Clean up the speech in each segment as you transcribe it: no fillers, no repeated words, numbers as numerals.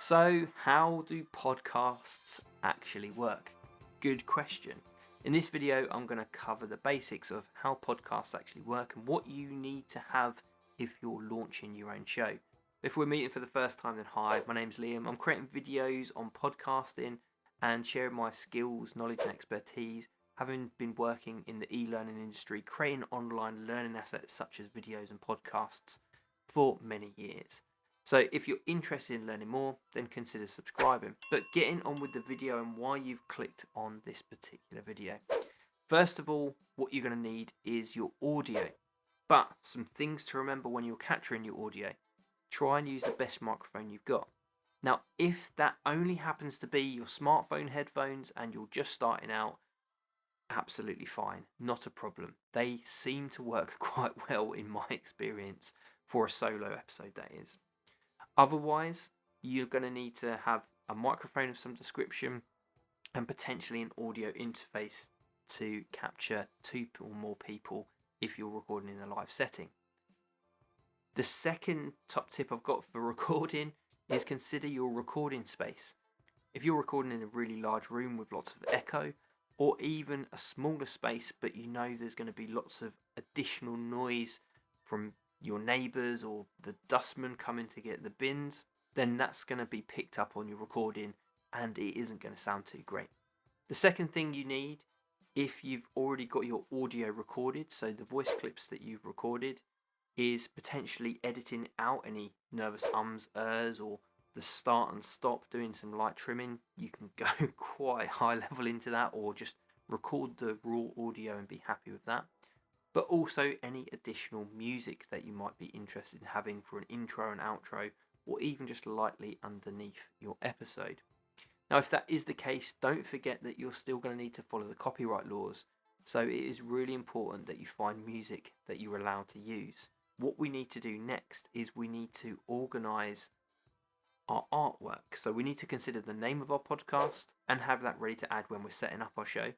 So, how do podcasts actually work? Good question. In this video, I'm going to cover the basics of how podcasts actually work and what you need to have if you're launching your own show. If we're meeting for the first time, then hi, my name's Liam. I'm creating videos on podcasting and sharing my skills, knowledge and expertise, having been working in the e-learning industry, creating online learning assets such as videos and podcasts for many years. So if you're interested in learning more, then consider subscribing. But getting on with the video and why you've clicked on this particular video. First of all, what you're going to need is your audio. But some things to remember when you're capturing your audio. Try and use the best microphone you've got. Now, if that only happens to be your smartphone headphones and you're just starting out, absolutely fine, not a problem. They seem to work quite well in my experience for a solo episode, that is. Otherwise, you're going to need to have a microphone of some description and potentially an audio interface to capture 2 or more people if you're recording in a live setting. The second top tip I've got for recording is consider your recording space. If you're recording in a really large room with lots of echo, or even a smaller space but you know there's going to be lots of additional noise from your neighbours or the dustman coming to get the bins, then that's going to be picked up on your recording and it isn't going to sound too great. The second thing you need, if you've already got your audio recorded, so the voice clips that you've recorded, is potentially editing out any nervous ums, ers, or the start and stop, doing some light trimming. You can go quite high level into that, or just record the raw audio and be happy with that. But also any additional music that you might be interested in having for an intro and outro, or even just lightly underneath your episode. Now, if that is the case, don't forget that you're still going to need to follow the copyright laws. So it is really important that you find music that you're allowed to use. What we need to do next is we need to organise our artwork. So we need to consider the name of our podcast and have that ready to add when we're setting up our show.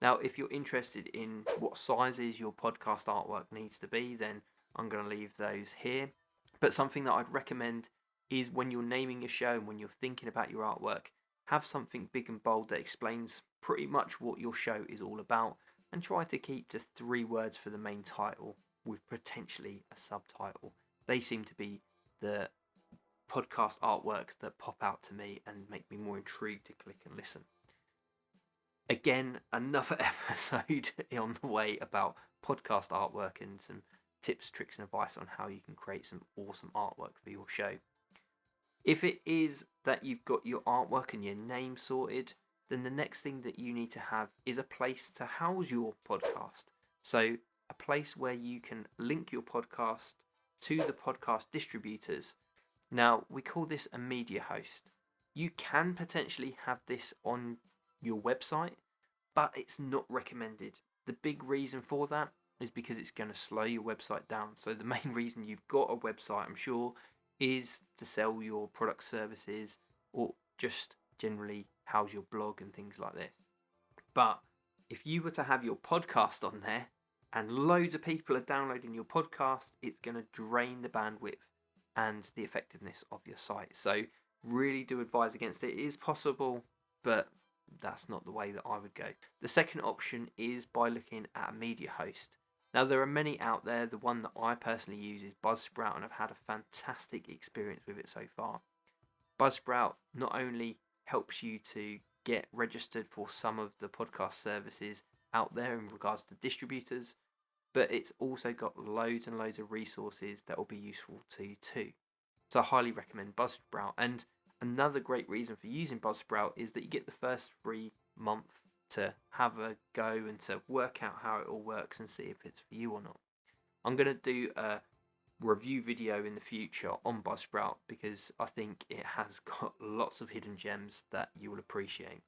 Now, if you're interested in what sizes your podcast artwork needs to be, then I'm going to leave those here. But something that I'd recommend is when you're naming your show and when you're thinking about your artwork, have something big and bold that explains pretty much what your show is all about, and try to keep to 3 words for the main title with potentially a subtitle. They seem to be the podcast artworks that pop out to me and make me more intrigued to click and listen. Again, another episode on the way about podcast artwork and some tips, tricks and advice on how you can create some awesome artwork for your show. If it is that you've got your artwork and your name sorted, then the next thing that you need to have is a place to house your podcast. So a place where you can link your podcast to the podcast distributors. Now, we call this a media host. You can potentially have this on your website, but it's not recommended. The big reason for that is because it's going to slow your website down. So the main reason you've got a website, I'm sure, is to sell your product services or just generally house your blog and things like this. But if you were to have your podcast on there and loads of people are downloading your podcast, it's going to drain the bandwidth and the effectiveness of your site. So really do advise against it. It is possible, but that's not the way that I would go. The second option is by looking at a media host. Now, there are many out there. The one that I personally use is Buzzsprout, and I've had a fantastic experience with it so far. Buzzsprout not only helps you to get registered for some of the podcast services out there in regards to distributors, but it's also got loads and loads of resources that will be useful to you too. So I highly recommend Buzzsprout. And another great reason for using Buzzsprout is that you get the first free month to have a go and to work out how it all works and see if it's for you or not. I'm going to do a review video in the future on Buzzsprout because I think it has got lots of hidden gems that you will appreciate.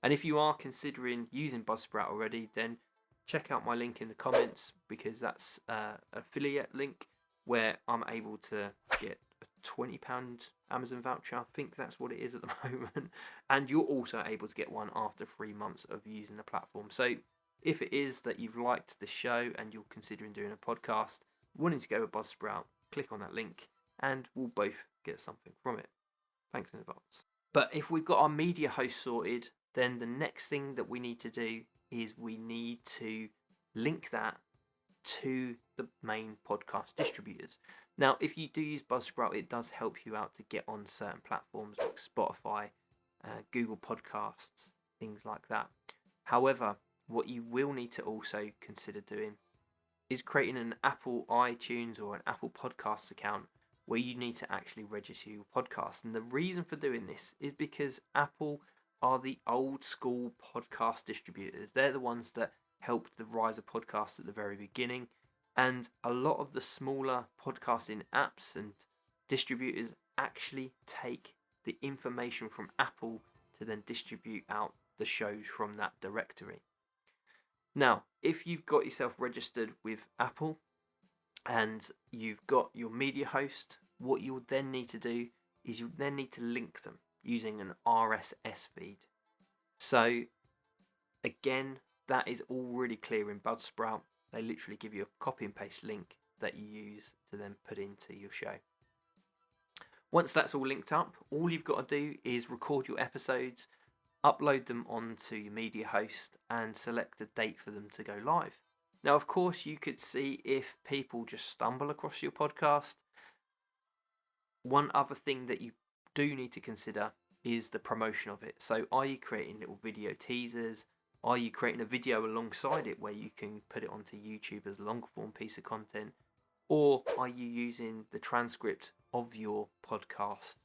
And if you are considering using Buzzsprout already, then check out my link in the comments because that's an affiliate link where I'm able to get a £20 Amazon voucher. I think that's what it is at the moment. And you're also able to get one after 3 months of using the platform. So if it is that you've liked the show and you're considering doing a podcast, wanting to go with Buzzsprout, click on that link and we'll both get something from it. Thanks in advance. But if we've got our media host sorted, then the next thing that we need to do is we need to link that to the main podcast distributors. Now, if you do use Buzzsprout, it does help you out to get on certain platforms like Spotify, Google Podcasts, things like that. However, what you will need to also consider doing is creating an Apple iTunes or an Apple Podcasts account where you need to actually register your podcast. And the reason for doing this is because Apple are the old school podcast distributors. They're the ones that helped the rise of podcasts at the very beginning. And a lot of the smaller podcasting apps and distributors actually take the information from Apple to then distribute out the shows from that directory. Now, if you've got yourself registered with Apple and you've got your media host, what you'll then need to do is you then need to link them using an RSS feed. So again, that is all really clear in Buzzsprout. They literally give you a copy and paste link that you use to then put into your show. Once that's all linked up, all you've got to do is record your episodes, upload them onto your media host and select the date for them to go live. Now, of course, you could see if people just stumble across your podcast. One other thing that you do need to consider is the promotion of it. So are you creating little video teasers? Are you creating a video alongside it where you can put it onto YouTube as a long form piece of content? Or are you using the transcript of your podcast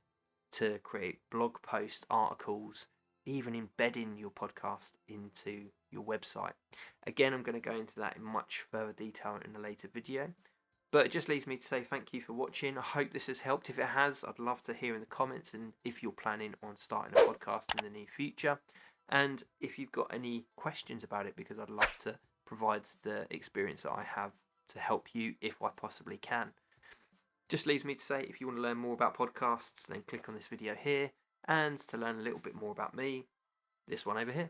to create blog posts, articles, even embedding your podcast into your website? Again, I'm going to go into that in much further detail in a later video. But it just leaves me to say thank you for watching. I hope this has helped. If it has, I'd love to hear in the comments and if you're planning on starting a podcast in the near future. And if you've got any questions about it, because I'd love to provide the experience that I have to help you if I possibly can. Just leaves me to say, if you want to learn more about podcasts, then click on this video here. And to learn a little bit more about me, this one over here.